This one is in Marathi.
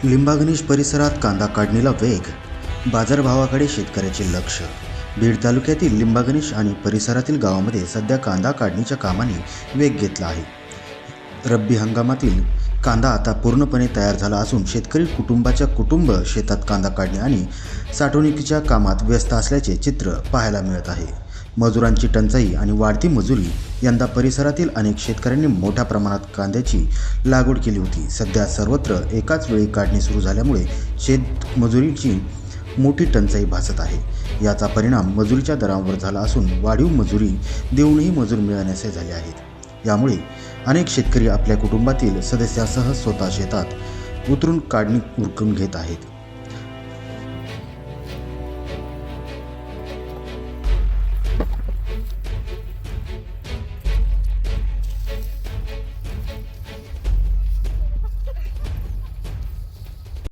लिंबागणेश परिसरात कांदा काढणीला वेग, बाजारभावाकडे शेतकऱ्याचे लक्ष. बीड तालुक्यातील लिंबागणेश आणि परिसरातील गावामध्ये सध्या कांदा काढणीच्या कामाने वेग घेतला आहे. रब्बी हंगामातील कांदा आता पूर्णपणे तयार झाला असून शेतकरी कुटुंब शेतात कांदा काढणी आणि साठवणुकीच्या कामात व्यस्त असल्याचे चित्र पाहायला मिळत आहे. मजुरांची टंचाई आणि वाढती मजुरी. यंदा परिसरातील अनेक शेतकऱ्यांनी मोठ्या प्रमाणात कांद्याची लागवड केली होती. सध्या सर्वत्र एकाच वेळी काढणी सुरू झाल्यामुळे शेतमजुरीची मोठी टंचाई भासत आहे. याचा परिणाम मजुरीच्या दरांवर झाला असून वाढीव मजुरी देऊनही मजूर मिळण्याचे झाले आहेत. यामुळे अनेक शेतकरी आपल्या कुटुंबातील सदस्यासह स्वतः शेतात उतरून काढणी उरकून घेत आहेत.